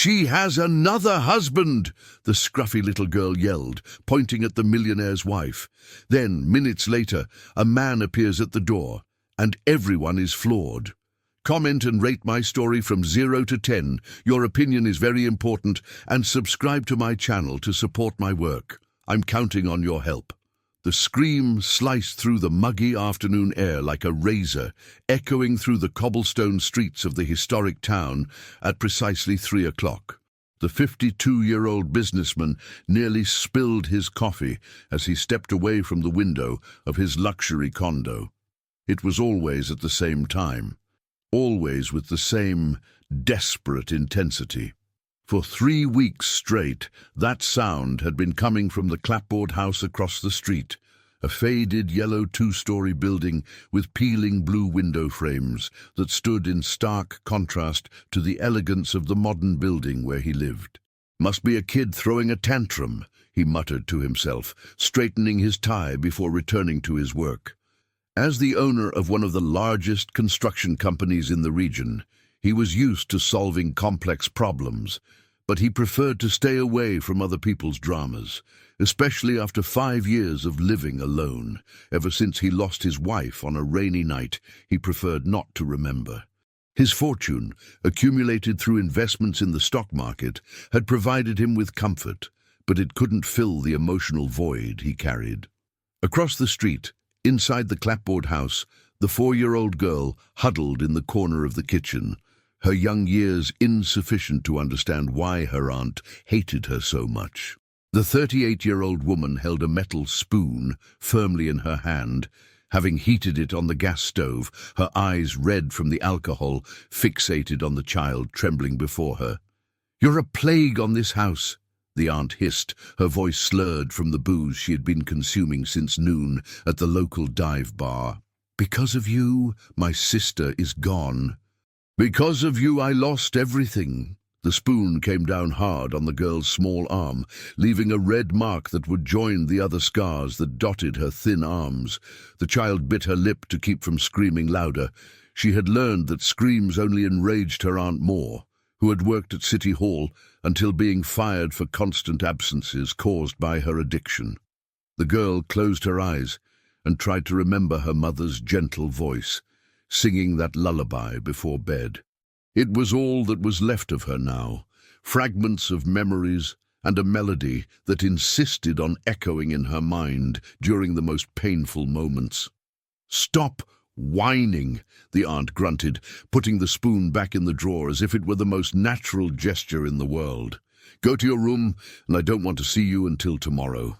"She has another husband!" the scruffy little girl yelled, pointing at the millionaire's wife. Then, minutes later, a man appears at the door, and everyone is floored. Comment and rate my story from 0 to 10. Your opinion is very important, and subscribe to my channel to support my work. I'm counting on your help. The scream sliced through the muggy afternoon air like a razor, echoing through the cobblestone streets of the historic town at precisely 3 o'clock. The 52-year-old businessman nearly spilled his coffee as he stepped away from the window of his luxury condo. It was always at the same time, always with the same desperate intensity. For 3 weeks straight, that sound had been coming from the clapboard house across the street, a faded yellow 2-story building with peeling blue window frames that stood in stark contrast to the elegance of the modern building where he lived. "Must be a kid throwing a tantrum," he muttered to himself, straightening his tie before returning to his work. As the owner of one of the largest construction companies in the region, he was used to solving complex problems, but he preferred to stay away from other people's dramas, especially after 5 years of living alone. Ever since he lost his wife on a rainy night, he preferred not to remember. His fortune, accumulated through investments in the stock market, had provided him with comfort, but it couldn't fill the emotional void he carried. Across the street, inside the clapboard house, the 4-year-old girl huddled in the corner of the kitchen, her young years insufficient to understand why her aunt hated her so much. The 38-year-old woman held a metal spoon firmly in her hand, having heated it on the gas stove, her eyes red from the alcohol, fixated on the child trembling before her. "You're a plague on this house," the aunt hissed, her voice slurred from the booze she had been consuming since noon at the local dive bar. "Because of you, my sister is gone. Because of you, I lost everything." The spoon came down hard on the girl's small arm, leaving a red mark that would join the other scars that dotted her thin arms. The child bit her lip to keep from screaming louder. She had learned that screams only enraged her aunt more, who had worked at City Hall until being fired for constant absences caused by her addiction. The girl closed her eyes and tried to remember her mother's gentle voice, singing that lullaby before bed. It was all that was left of her now, fragments of memories and a melody that insisted on echoing in her mind during the most painful moments. "Stop whining," the aunt grunted, putting the spoon back in the drawer as if it were the most natural gesture in the world. "Go to your room, and I don't want to see you until tomorrow.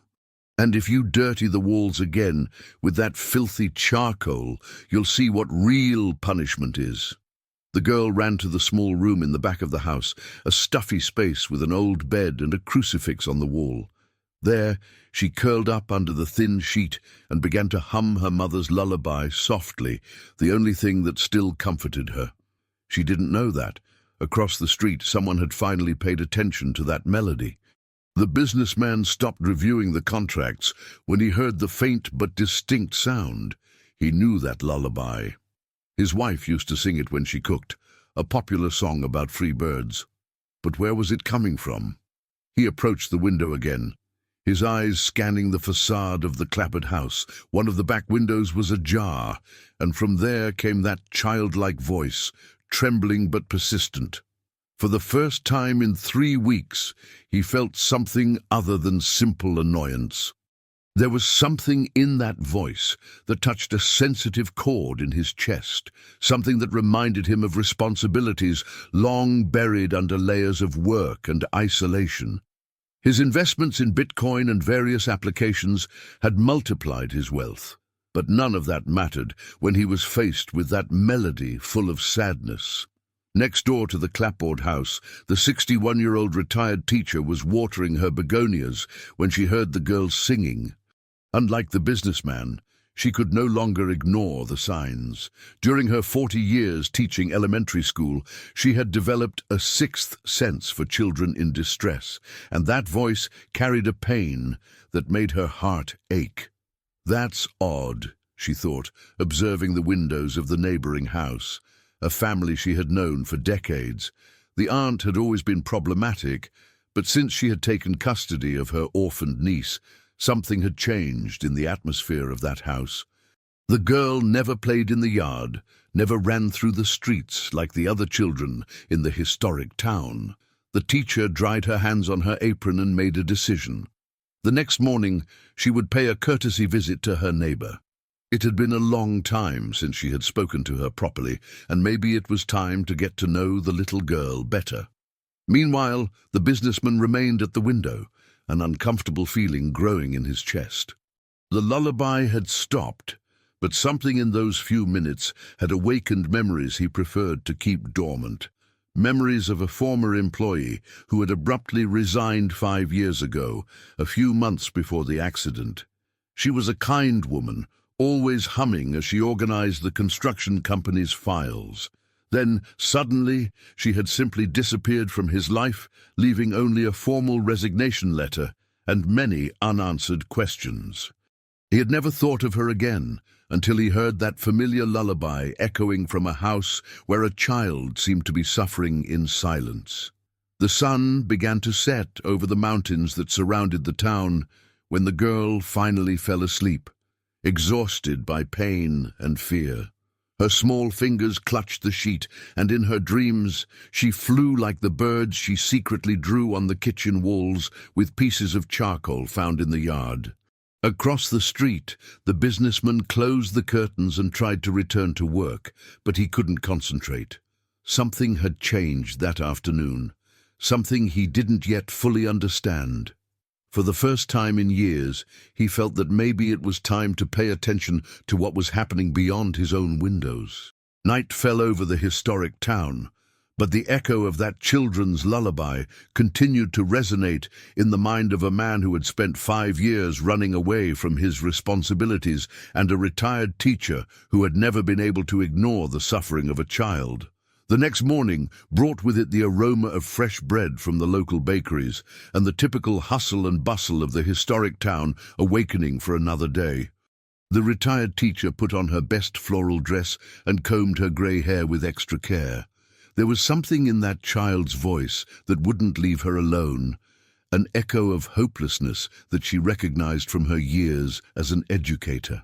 And if you dirty the walls again with that filthy charcoal, you'll see what real punishment is." The girl ran to the small room in the back of the house, a stuffy space with an old bed and a crucifix on the wall. There, she curled up under the thin sheet and began to hum her mother's lullaby softly, the only thing that still comforted her. She didn't know that. Across the street, someone had finally paid attention to that melody. The businessman stopped reviewing the contracts when he heard the faint but distinct sound. He knew that lullaby. His wife used to sing it when she cooked, a popular song about free birds. But where was it coming from? He approached the window again, his eyes scanning the facade of the clapboard house. One of the back windows was ajar, and from there came that childlike voice, trembling but persistent. For the first time in 3 weeks, he felt something other than simple annoyance. There was something in that voice that touched a sensitive chord in his chest, something that reminded him of responsibilities long buried under layers of work and isolation. His investments in Bitcoin and various applications had multiplied his wealth, but none of that mattered when he was faced with that melody full of sadness. Next door to the clapboard house, the 61-year-old retired teacher was watering her begonias when she heard the girls singing. Unlike the businessman, she could no longer ignore the signs. During her 40 years teaching elementary school, she had developed a sixth sense for children in distress, and that voice carried a pain that made her heart ache. "That's odd," she thought, observing the windows of the neighboring house, a family she had known for decades. The aunt had always been problematic, but since she had taken custody of her orphaned niece, something had changed in the atmosphere of that house. The girl never played in the yard, never ran through the streets like the other children in the historic town. The teacher dried her hands on her apron and made a decision. The next morning, she would pay a courtesy visit to her neighbor. It had been a long time since she had spoken to her properly, and maybe it was time to get to know the little girl better. Meanwhile, the businessman remained at the window, an uncomfortable feeling growing in his chest. The lullaby had stopped, but something in those few minutes had awakened memories he preferred to keep dormant. Memories of a former employee who had abruptly resigned 5 years ago, a few months before the accident. She was a kind woman, always humming as she organized the construction company's files. Then, suddenly, she had simply disappeared from his life, leaving only a formal resignation letter and many unanswered questions. He had never thought of her again until he heard that familiar lullaby echoing from a house where a child seemed to be suffering in silence. The sun began to set over the mountains that surrounded the town when the girl finally fell asleep, exhausted by pain and fear. Her small fingers clutched the sheet, and in her dreams she flew like the birds she secretly drew on the kitchen walls with pieces of charcoal found in the yard. Across the street, the businessman closed the curtains and tried to return to work, but he couldn't concentrate. Something had changed that afternoon, something he didn't yet fully understand. For the first time in years, he felt that maybe it was time to pay attention to what was happening beyond his own windows. Night fell over the historic town, but the echo of that children's lullaby continued to resonate in the mind of a man who had spent 5 years running away from his responsibilities and a retired teacher who had never been able to ignore the suffering of a child. The next morning brought with it the aroma of fresh bread from the local bakeries and the typical hustle and bustle of the historic town awakening for another day. The retired teacher put on her best floral dress and combed her grey hair with extra care. There was something in that child's voice that wouldn't leave her alone, an echo of hopelessness that she recognized from her years as an educator.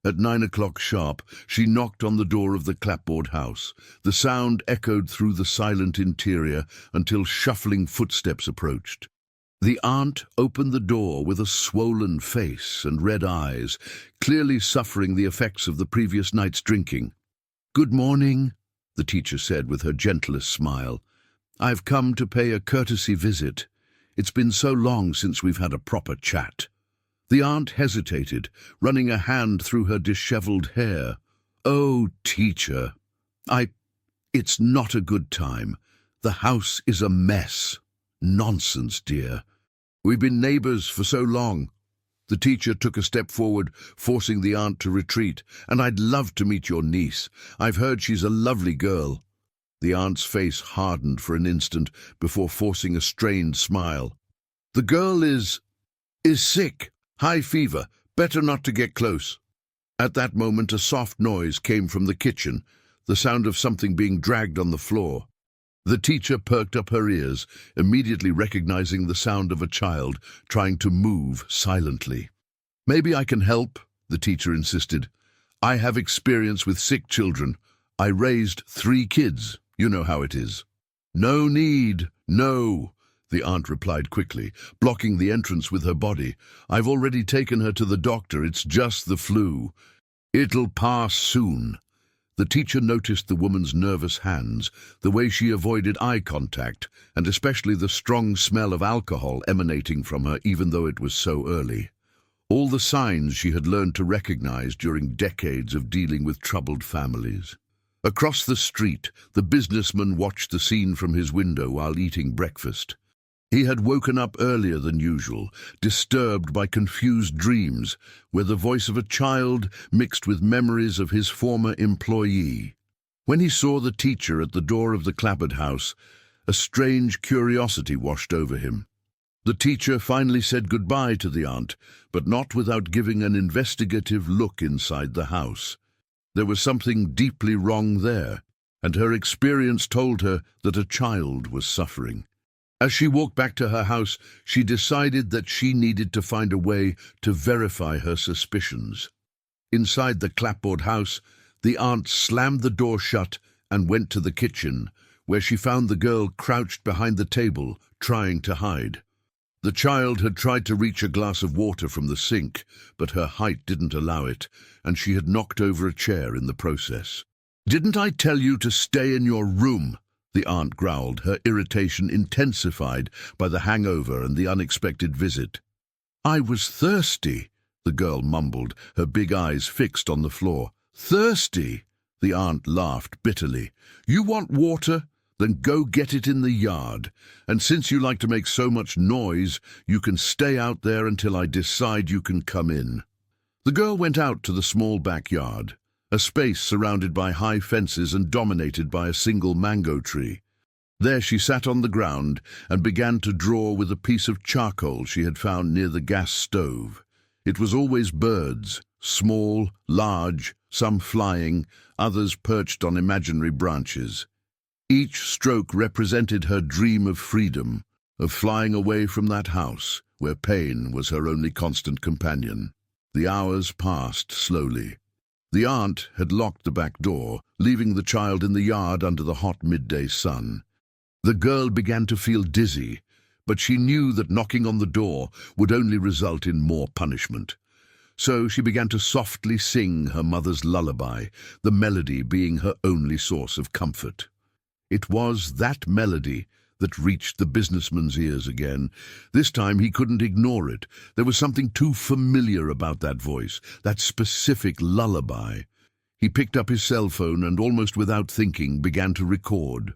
At 9 o'clock sharp, she knocked on the door of the clapboard house. The sound echoed through the silent interior until shuffling footsteps approached. The aunt opened the door with a swollen face and red eyes, clearly suffering the effects of the previous night's drinking. "Good morning," the teacher said with her gentlest smile. "I've come to pay a courtesy visit. It's been so long since we've had a proper chat." The aunt hesitated, running a hand through her disheveled hair. "Oh, teacher, it's not a good time. The house is a mess." "Nonsense, dear. We've been neighbors for so long." The teacher took a step forward, forcing the aunt to retreat. "And I'd love to meet your niece. I've heard she's a lovely girl." The aunt's face hardened for an instant before forcing a strained smile. "The girl is sick. High fever. Better not to get close." At that moment, a soft noise came from the kitchen, the sound of something being dragged on the floor. The teacher perked up her ears, immediately recognizing the sound of a child trying to move silently. "Maybe I can help," the teacher insisted. "I have experience with sick children. I raised 3 kids. You know how it is." "No need, no," the aunt replied quickly, blocking the entrance with her body. "I've already taken her to the doctor. It's just the flu. It'll pass soon." The teacher noticed the woman's nervous hands, the way she avoided eye contact, and especially the strong smell of alcohol emanating from her even though it was so early. All the signs she had learned to recognize during decades of dealing with troubled families. Across the street, the businessman watched the scene from his window while eating breakfast. He had woken up earlier than usual, disturbed by confused dreams, where the voice of a child mixed with memories of his former employee. When he saw the teacher at the door of the clapboard house, a strange curiosity washed over him. The teacher finally said goodbye to the aunt, but not without giving an investigative look inside the house. There was something deeply wrong there. and her experience told her that a child was suffering. As she walked back to her house, she decided that she needed to find a way to verify her suspicions. Inside the clapboard house, the aunt slammed the door shut and went to the kitchen, where she found the girl crouched behind the table, trying to hide. The child had tried to reach a glass of water from the sink, but her height didn't allow it, and she had knocked over a chair in the process. "Didn't I tell you to stay in your room?" the aunt growled, her irritation intensified by the hangover and the unexpected visit. "I was thirsty," the girl mumbled, her big eyes fixed on the floor. "Thirsty?" The aunt laughed bitterly. "You want water? Then go get it in the yard. And since you like to make so much noise, you can stay out there until I decide you can come in." The girl went out to the small backyard, a space surrounded by high fences and dominated by a single mango tree. There she sat on the ground and began to draw with a piece of charcoal she had found near the gas stove. It was always birds, small, large, some flying, others perched on imaginary branches. Each stroke represented her dream of freedom, of flying away from that house, where pain was her only constant companion. The hours passed slowly. The aunt had locked the back door, leaving the child in the yard under the hot midday sun. The girl began to feel dizzy, but she knew that knocking on the door would only result in more punishment. So she began to softly sing her mother's lullaby, the melody being her only source of comfort. It was that melody that reached the businessman's ears again. This time he couldn't ignore it. There was something too familiar about that voice, that specific lullaby. He picked up his cell phone and, almost without thinking, began to record.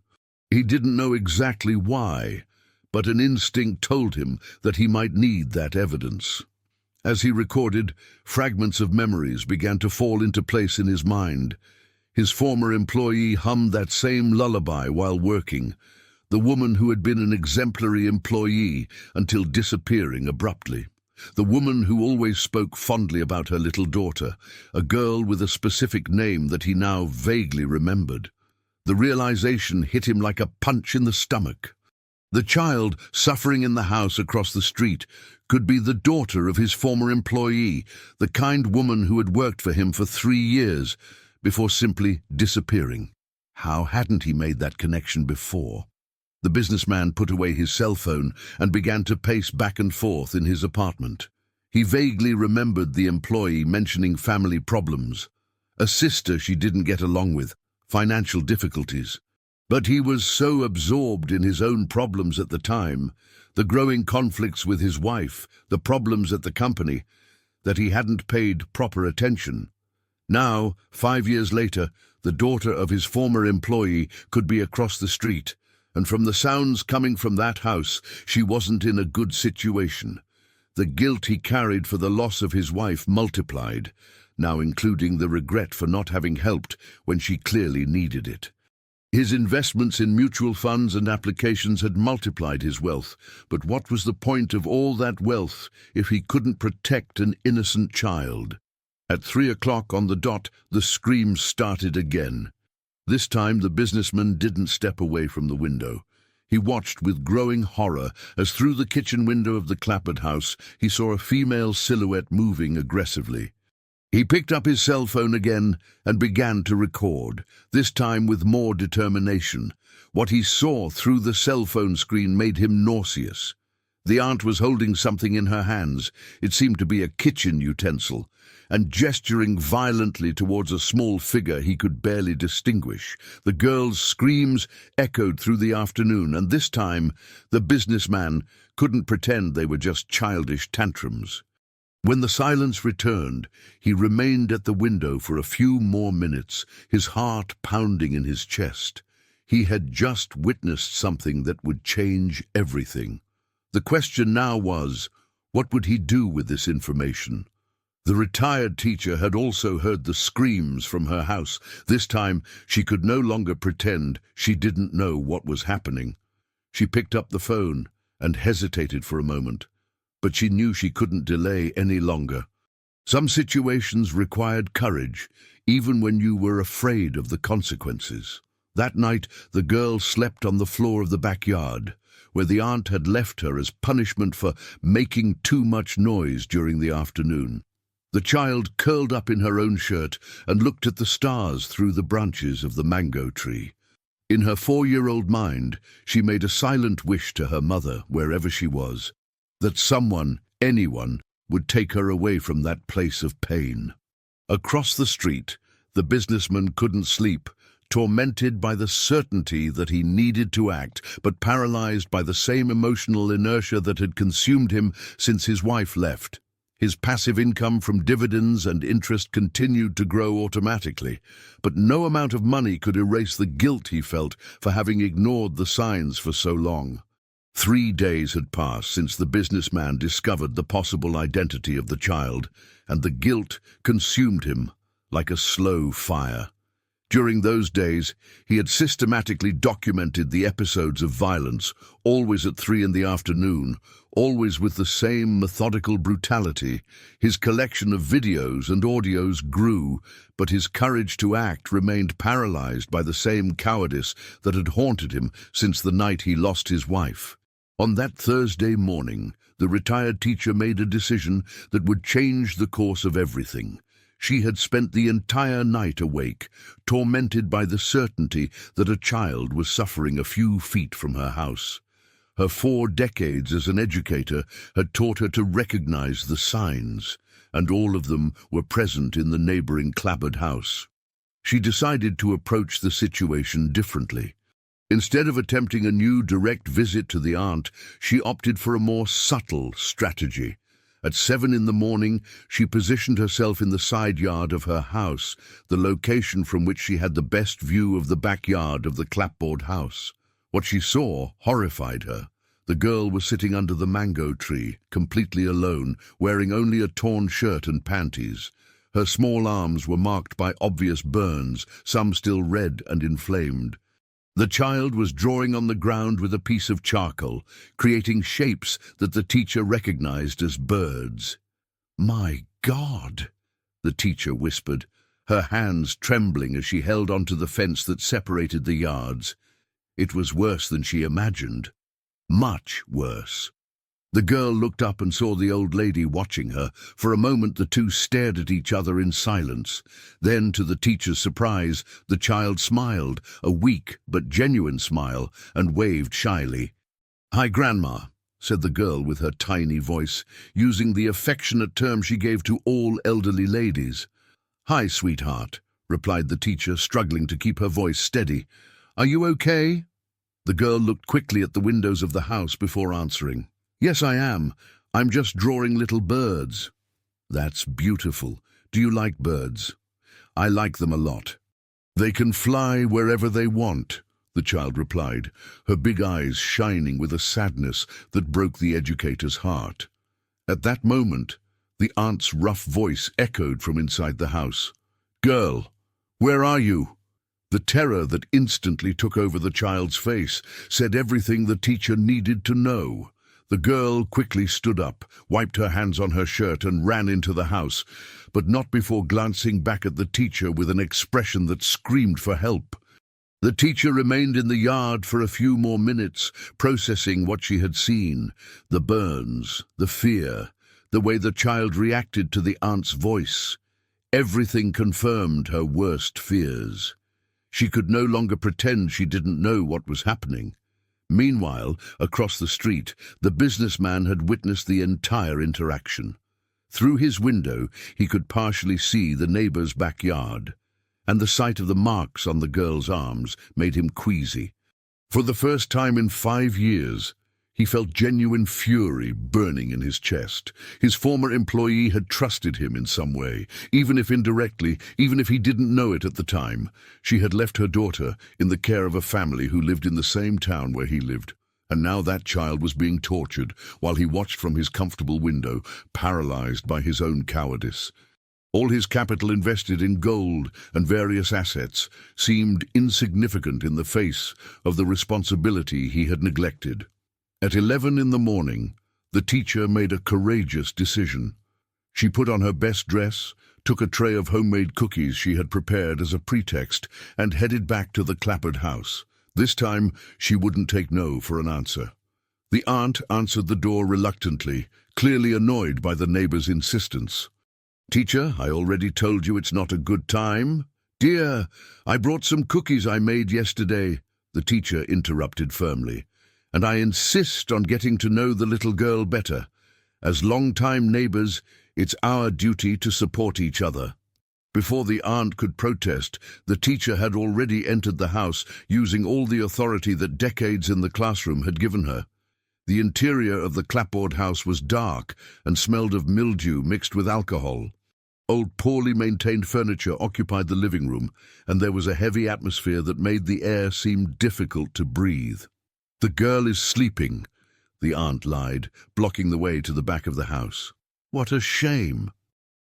He didn't know exactly why, but an instinct told him that he might need that evidence. As he recorded, fragments of memories began to fall into place in his mind. His former employee hummed that same lullaby while working, the woman who had been an exemplary employee until disappearing abruptly, the woman who always spoke fondly about her little daughter, a girl with a specific name that he now vaguely remembered. The realization hit him like a punch in the stomach. The child suffering in the house across the street could be the daughter of his former employee, the kind woman who had worked for him for 3 years, before simply disappearing. How hadn't he made that connection before? The businessman put away his cell phone and began to pace back and forth in his apartment. He vaguely remembered the employee mentioning family problems, a sister she didn't get along with, financial difficulties. But he was so absorbed in his own problems at the time, the growing conflicts with his wife, the problems at the company, that he hadn't paid proper attention. Now, 5 years later, the daughter of his former employee could be across the street, and from the sounds coming from that house, she wasn't in a good situation. The guilt he carried for the loss of his wife multiplied, now including the regret for not having helped when she clearly needed it. His investments in mutual funds and applications had multiplied his wealth, but what was the point of all that wealth if he couldn't protect an innocent child? At 3 o'clock on the dot, the screams started again. This time the businessman didn't step away from the window. He watched with growing horror as through the kitchen window of the clapboard house he saw a female silhouette moving aggressively. He picked up his cell phone again and began to record, this time with more determination. What he saw through the cell phone screen made him nauseous. The aunt was holding something in her hands. It seemed to be a kitchen utensil, and gesturing violently towards a small figure he could barely distinguish. The girl's screams echoed through the afternoon, and this time the businessman couldn't pretend they were just childish tantrums. When the silence returned, he remained at the window for a few more minutes, his heart pounding in his chest. He had just witnessed something that would change everything. The question now was, what would he do with this information? The retired teacher had also heard the screams from her house. This time, she could no longer pretend she didn't know what was happening. She picked up the phone and hesitated for a moment, but she knew she couldn't delay any longer. Some situations required courage, even when you were afraid of the consequences. That night, the girl slept on the floor of the backyard, where the aunt had left her as punishment for making too much noise during the afternoon. The child curled up in her own shirt and looked at the stars through the branches of the mango tree. In her 4-year-old mind, she made a silent wish to her mother, wherever she was, that someone, anyone, would take her away from that place of pain. Across the street, the businessman couldn't sleep, tormented by the certainty that he needed to act, but paralyzed by the same emotional inertia that had consumed him since his wife left. His passive income from dividends and interest continued to grow automatically, but no amount of money could erase the guilt he felt for having ignored the signs for so long. 3 days had passed since the businessman discovered the possible identity of the child, and the guilt consumed him like a slow fire. During those days, he had systematically documented the episodes of violence, always at 3 in the afternoon, always with the same methodical brutality. His collection of videos and audios grew, but his courage to act remained paralyzed by the same cowardice that had haunted him since the night he lost his wife. On that Thursday morning, the retired teacher made a decision that would change the course of everything. She had spent the entire night awake, tormented by the certainty that a child was suffering a few feet from her house. Her 4 decades as an educator had taught her to recognize the signs, and all of them were present in the neighboring clapboard house. She decided to approach the situation differently. Instead of attempting a new direct visit to the aunt, she opted for a more subtle strategy. At 7 in the morning, she positioned herself in the side yard of her house, the location from which she had the best view of the backyard of the clapboard house. What she saw horrified her. The girl was sitting under the mango tree, completely alone, wearing only a torn shirt and panties. Her small arms were marked by obvious burns, some still red and inflamed. The child was drawing on the ground with a piece of charcoal, creating shapes that the teacher recognized as birds. "My God," the teacher whispered, her hands trembling as she held onto the fence that separated the yards. It was worse than she imagined. Much worse. The girl looked up and saw the old lady watching her. For a moment the two stared at each other in silence. Then, to the teacher's surprise, the child smiled, a weak but genuine smile, and waved shyly. "Hi, Grandma," said the girl with her tiny voice, using the affectionate term she gave to all elderly ladies. "Hi, sweetheart," replied the teacher, struggling to keep her voice steady. "Are you okay?" The girl looked quickly at the windows of the house before answering. "Yes, I am. I'm just drawing little birds." "That's beautiful. Do you like birds?" "I like them a lot." "They can fly wherever they want," the child replied, her big eyes shining with a sadness that broke the educator's heart. At that moment, the aunt's rough voice echoed from inside the house. "Girl, where are you?" The terror that instantly took over the child's face said everything the teacher needed to know. The girl quickly stood up, wiped her hands on her shirt, and ran into the house, but not before glancing back at the teacher with an expression that screamed for help. The teacher remained in the yard for a few more minutes, processing what she had seen, the burns, the fear, the way the child reacted to the aunt's voice. Everything confirmed her worst fears. She could no longer pretend she didn't know what was happening. Meanwhile, across the street, the businessman had witnessed the entire interaction. Through his window, he could partially see the neighbor's backyard, and the sight of the marks on the girl's arms made him queasy. For the first time in 5 years, he felt genuine fury burning in his chest. His former employee had trusted him in some way, even if indirectly, even if he didn't know it at the time. She had left her daughter in the care of a family who lived in the same town where he lived. And now that child was being tortured while he watched from his comfortable window, paralyzed by his own cowardice. All his capital invested in gold and various assets seemed insignificant in the face of the responsibility he had neglected. At 11 in the morning, the teacher made a courageous decision. She put on her best dress, took a tray of homemade cookies she had prepared as a pretext and headed back to the clapboard house. This time, she wouldn't take no for an answer. The aunt answered the door reluctantly, clearly annoyed by the neighbor's insistence. "Teacher, I already told you it's not a good time." "Dear, I brought some cookies I made yesterday," the teacher interrupted firmly. "And I insist on getting to know the little girl better. As long-time neighbors, it's our duty to support each other." Before the aunt could protest, the teacher had already entered the house, using all the authority that decades in the classroom had given her. The interior of the clapboard house was dark and smelled of mildew mixed with alcohol. Old, poorly maintained furniture occupied the living room, and there was a heavy atmosphere that made the air seem difficult to breathe. "The girl is sleeping," the aunt lied, blocking the way to the back of the house. "What a shame."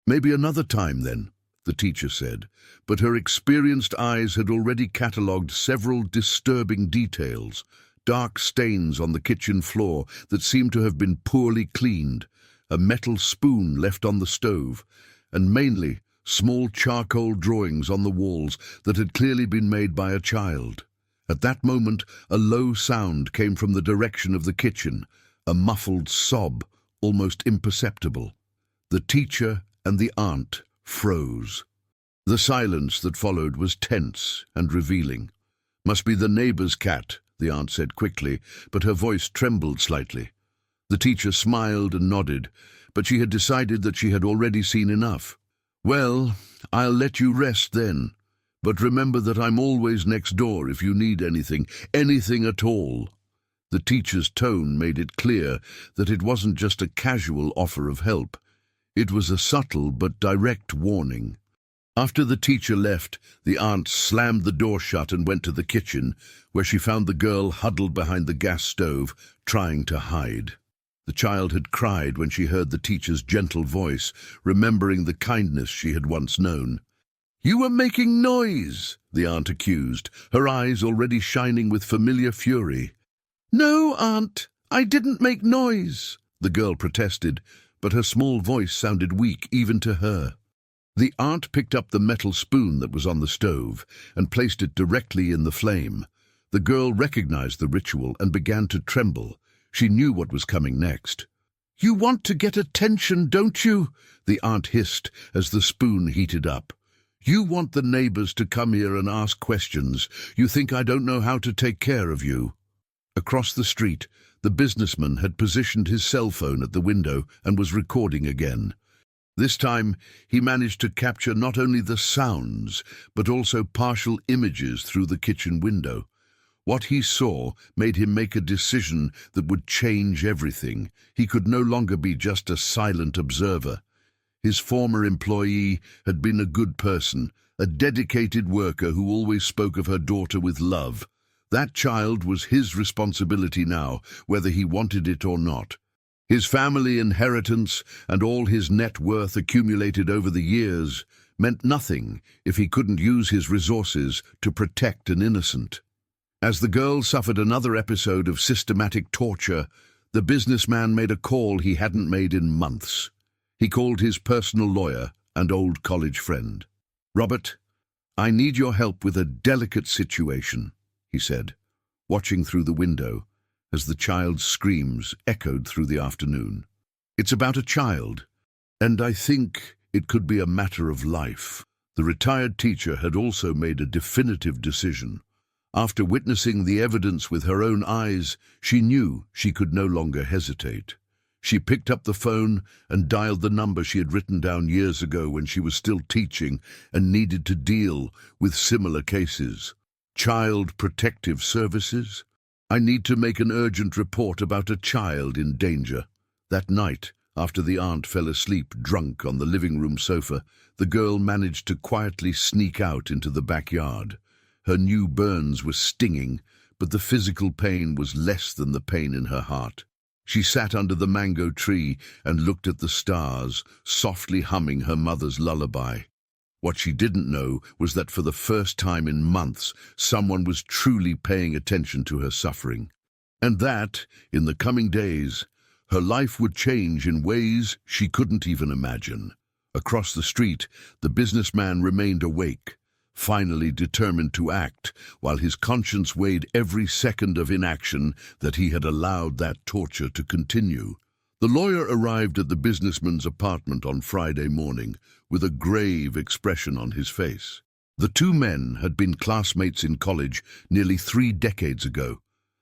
"Maybe another time, then," the teacher said, but her experienced eyes had already catalogued several disturbing details. Dark stains on the kitchen floor that seemed to have been poorly cleaned, a metal spoon left on the stove, and mainly small charcoal drawings on the walls that had clearly been made by a child. At that moment, a low sound came from the direction of the kitchen, a muffled sob, almost imperceptible. The teacher and the aunt froze. The silence that followed was tense and revealing. "Must be the neighbor's cat," the aunt said quickly, but her voice trembled slightly. The teacher smiled and nodded, but she had decided that she had already seen enough. "Well, I'll let you rest then. But remember that I'm always next door if you need anything at all." The teacher's tone made it clear that it wasn't just a casual offer of help. It was a subtle but direct warning. After the teacher left, the aunt slammed the door shut and went to the kitchen, where she found the girl huddled behind the gas stove, trying to hide. The child had cried when she heard the teacher's gentle voice, remembering the kindness she had once known. "You were making noise," the aunt accused, her eyes already shining with familiar fury. "No, Aunt, I didn't make noise," the girl protested, but her small voice sounded weak even to her. The aunt picked up the metal spoon that was on the stove and placed it directly in the flame. The girl recognized the ritual and began to tremble. She knew what was coming next. "You want to get attention, don't you?" the aunt hissed as the spoon heated up. "You want the neighbors to come here and ask questions. You think I don't know how to take care of you." Across the street, the businessman had positioned his cell phone at the window and was recording again. This time, he managed to capture not only the sounds, but also partial images through the kitchen window. What he saw made him make a decision that would change everything. He could no longer be just a silent observer. His former employee had been a good person, a dedicated worker who always spoke of her daughter with love. That child was his responsibility now, whether he wanted it or not. His family inheritance and all his net worth accumulated over the years meant nothing if he couldn't use his resources to protect an innocent. As the girl suffered another episode of systematic torture, the businessman made a call he hadn't made in months. He called his personal lawyer and old college friend. "Robert, I need your help with a delicate situation," he said, watching through the window as the child's screams echoed through the afternoon. "It's about a child, and I think it could be a matter of life." The retired teacher had also made a definitive decision. After witnessing the evidence with her own eyes, she knew she could no longer hesitate. She picked up the phone and dialed the number she had written down years ago when she was still teaching and needed to deal with similar cases. "Child Protective Services? I need to make an urgent report about a child in danger." That night, after the aunt fell asleep drunk on the living room sofa, the girl managed to quietly sneak out into the backyard. Her new burns were stinging, but the physical pain was less than the pain in her heart. She sat under the mango tree and looked at the stars, softly humming her mother's lullaby. What she didn't know was that for the first time in months, someone was truly paying attention to her suffering. And that, in the coming days, her life would change in ways she couldn't even imagine. Across the street, the businessman remained awake, finally determined to act, while his conscience weighed every second of inaction that he had allowed that torture to continue. The lawyer arrived at the businessman's apartment on Friday morning with a grave expression on his face. The two men had been classmates in college nearly 3 decades ago,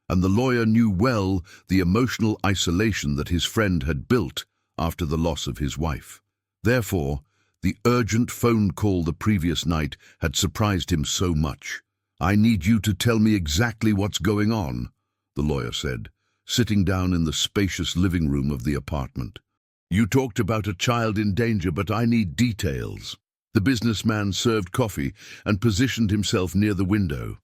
and the lawyer knew well the emotional isolation that his friend had built after the loss of his wife. Therefore, the urgent phone call the previous night had surprised him so much. "I need you to tell me exactly what's going on," the lawyer said, sitting down in the spacious living room of the apartment. "You talked about a child in danger, but I need details." The businessman served coffee and positioned himself near the window,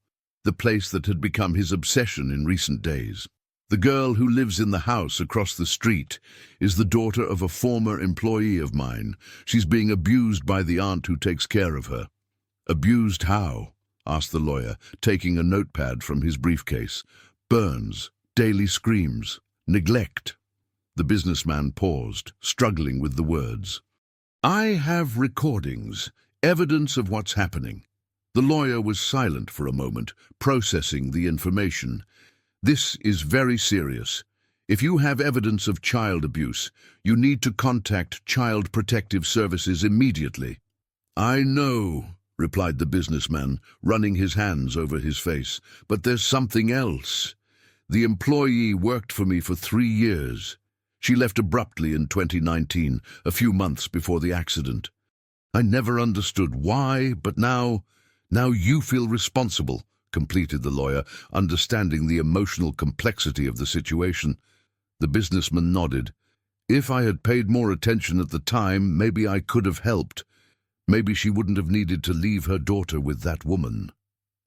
the place that had become his obsession in recent days. "The girl who lives in the house across the street is the daughter of a former employee of mine. She's being abused by the aunt who takes care of her." "Abused how?" asked the lawyer, taking a notepad from his briefcase. "Burns, daily screams, neglect." The businessman paused, struggling with the words. "I have recordings, evidence of what's happening." The lawyer was silent for a moment, processing the information. "This is very serious. If you have evidence of child abuse, you need to contact Child Protective Services immediately." "I know," replied the businessman, running his hands over his face, "but there's something else. The employee worked for me for 3 years. She left abruptly in 2019, a few months before the accident. I never understood why, but now you feel responsible," completed the lawyer, understanding the emotional complexity of the situation. The businessman nodded. "If I had paid more attention at the time, maybe I could have helped. Maybe she wouldn't have needed to leave her daughter with that woman."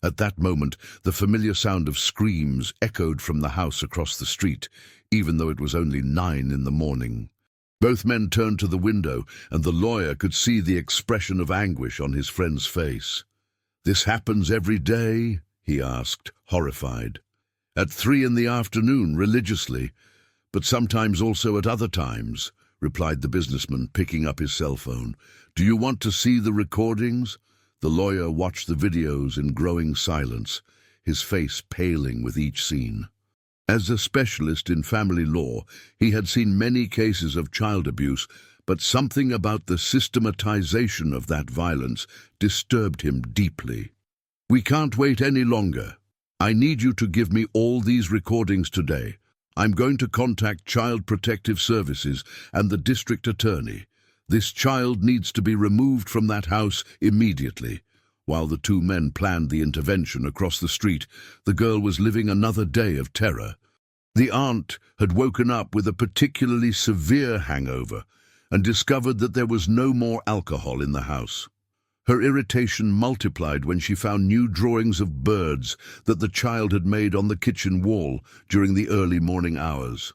At that moment, the familiar sound of screams echoed from the house across the street, even though it was only 9 in the morning. Both men turned to the window, and the lawyer could see the expression of anguish on his friend's face. "This happens every day?" he asked, horrified. "At 3 in the afternoon, religiously, but sometimes also at other times," replied the businessman, picking up his cell phone. "Do you want to see the recordings?" The lawyer watched the videos in growing silence, his face paling with each scene. As a specialist in family law, he had seen many cases of child abuse, but something about the systematization of that violence disturbed him deeply. "We can't wait any longer. I need you to give me all these recordings today. I'm going to contact Child Protective Services and the district attorney. This child needs to be removed from that house immediately." While the two men planned the intervention across the street, the girl was living another day of terror. The aunt had woken up with a particularly severe hangover and discovered that there was no more alcohol in the house. Her irritation multiplied when she found new drawings of birds that the child had made on the kitchen wall during the early morning hours.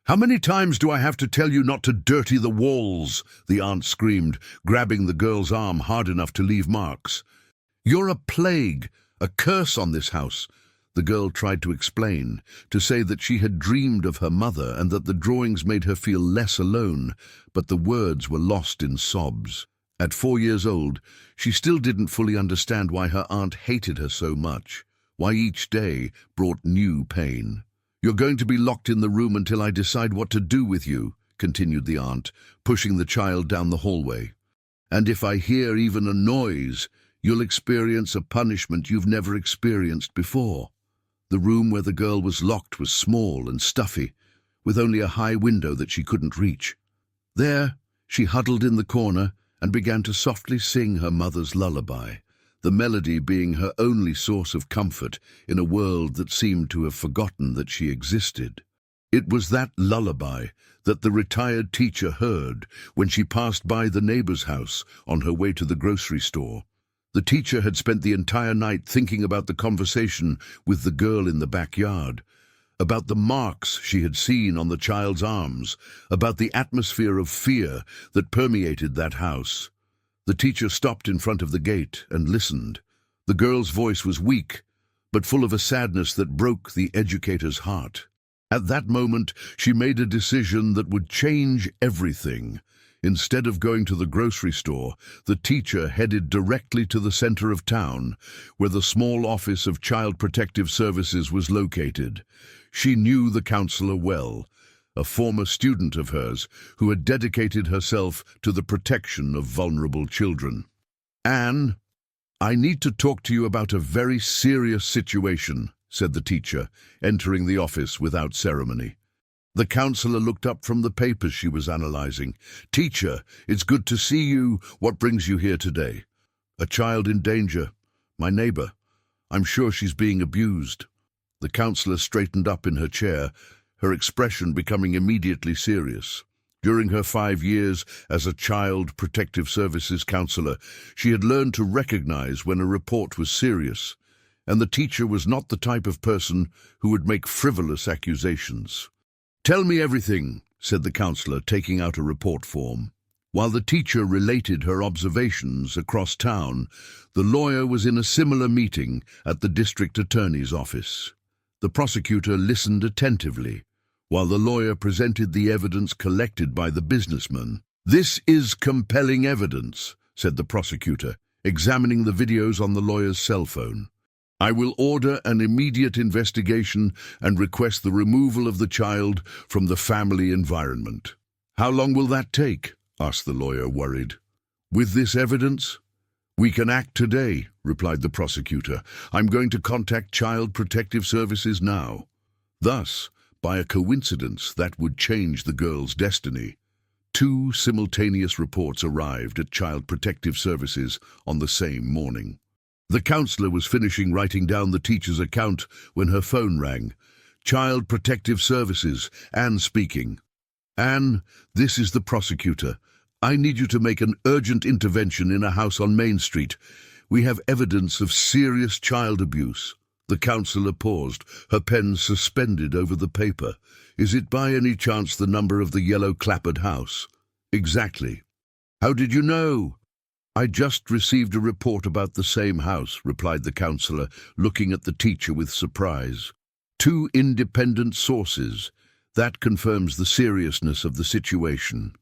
"How many times do I have to tell you not to dirty the walls?" the aunt screamed, grabbing the girl's arm hard enough to leave marks. "You're a plague, a curse on this house." The girl tried to explain, to say that she had dreamed of her mother and that the drawings made her feel less alone, but the words were lost in sobs. At 4 years old, she still didn't fully understand why her aunt hated her so much, why each day brought new pain. "You're going to be locked in the room until I decide what to do with you," continued the aunt, pushing the child down the hallway. "And if I hear even a noise, you'll experience a punishment you've never experienced before." The room where the girl was locked was small and stuffy, with only a high window that she couldn't reach. There, she huddled in the corner and began to softly sing her mother's lullaby, the melody being her only source of comfort in a world that seemed to have forgotten that she existed. It was that lullaby that the retired teacher heard when she passed by the neighbor's house on her way to the grocery store. The teacher had spent the entire night thinking about the conversation with the girl in the backyard, about the marks she had seen on the child's arms, about the atmosphere of fear that permeated that house. The teacher stopped in front of the gate and listened. The girl's voice was weak, but full of a sadness that broke the educator's heart. At that moment, she made a decision that would change everything. Instead of going to the grocery store, the teacher headed directly to the center of town, where the small office of Child Protective Services was located. She knew the counselor well, a former student of hers who had dedicated herself to the protection of vulnerable children. "Anne, I need to talk to you about a very serious situation," said the teacher, entering the office without ceremony. The counselor looked up from the papers she was analyzing. "Teacher, it's good to see you. What brings you here today?" "A child in danger. My neighbor. I'm sure she's being abused." The counselor straightened up in her chair, her expression becoming immediately serious. During her 5 years as a Child Protective Services counselor, she had learned to recognize when a report was serious, and the teacher was not the type of person who would make frivolous accusations. "Tell me everything," said the counselor, taking out a report form. While the teacher related her observations across town, the lawyer was in a similar meeting at the district attorney's office. The prosecutor listened attentively, while the lawyer presented the evidence collected by the businessman. "This is compelling evidence," said the prosecutor, examining the videos on the lawyer's cell phone. "I will order an immediate investigation and request the removal of the child from the family environment." "How long will that take?" asked the lawyer, worried. "With this evidence? We can act today," replied the prosecutor. "I'm going to contact Child Protective Services now." Thus, by a coincidence that would change the girl's destiny, 2 simultaneous reports arrived at Child Protective Services on the same morning. The counselor was finishing writing down the teacher's account when her phone rang. "Child Protective Services, Anne speaking." "Anne, this is the prosecutor. I need you to make an urgent intervention in a house on Main Street. We have evidence of serious child abuse." The counselor paused, her pen suspended over the paper. "Is it by any chance the number of the yellow clapboard house?" "Exactly." "How did you know?" "I just received a report about the same house," replied the counselor, looking at the teacher with surprise. "2 independent sources. That confirms the seriousness of the situation."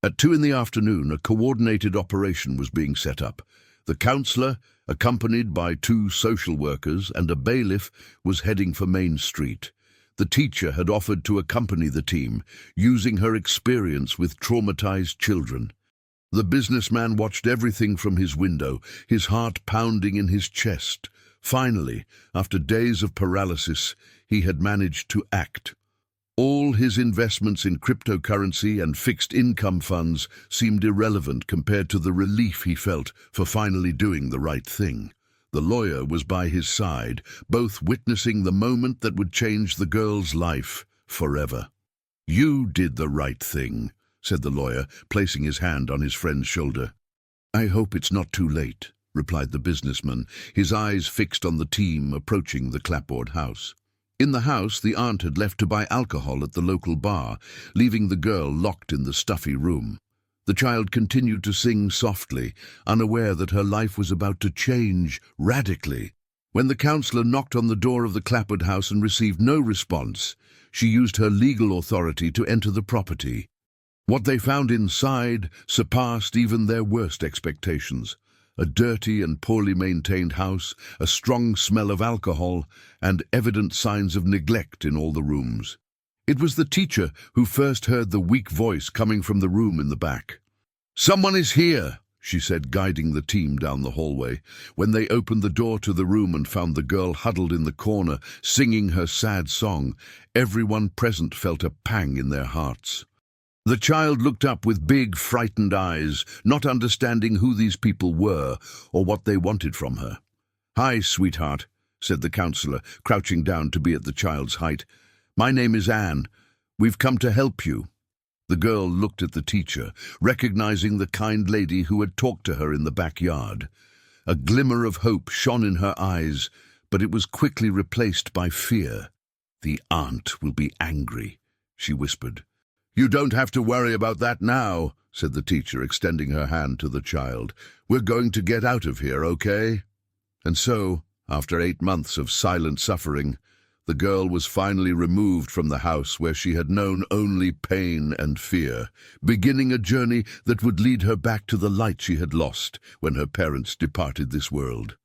At 2 in the afternoon, a coordinated operation was being set up. The counselor, accompanied by 2 social workers and a bailiff, was heading for Main Street. The teacher had offered to accompany the team, using her experience with traumatized children. The businessman watched everything from his window, his heart pounding in his chest. Finally, after days of paralysis, he had managed to act. All his investments in cryptocurrency and fixed income funds seemed irrelevant compared to the relief he felt for finally doing the right thing. The lawyer was by his side, both witnessing the moment that would change the girl's life forever. "You did the right thing," said the lawyer, placing his hand on his friend's shoulder. "I hope it's not too late," replied the businessman, his eyes fixed on the team approaching the clapboard house. In the house, the aunt had left to buy alcohol at the local bar, leaving the girl locked in the stuffy room. The child continued to sing softly, unaware that her life was about to change radically. When the counselor knocked on the door of the clapboard house and received no response, she used her legal authority to enter the property. What they found inside surpassed even their worst expectations. A dirty and poorly maintained house, a strong smell of alcohol, and evident signs of neglect in all the rooms. It was the teacher who first heard the weak voice coming from the room in the back. "Someone is here," she said, guiding the team down the hallway. When they opened the door to the room and found the girl huddled in the corner, singing her sad song, everyone present felt a pang in their hearts. The child looked up with big, frightened eyes, not understanding who these people were or what they wanted from her. "Hi, sweetheart," said the counselor, crouching down to be at the child's height. "My name is Anne. We've come to help you." The girl looked at the teacher, recognizing the kind lady who had talked to her in the backyard. A glimmer of hope shone in her eyes, but it was quickly replaced by fear. "The aunt will be angry," she whispered. "You don't have to worry about that now," said the teacher, extending her hand to the child. "We're going to get out of here, okay?" And so, after 8 months of silent suffering, The girl was finally removed from the house where she had known only pain and fear, beginning a journey that would lead her back to the light she had lost when her parents departed this world.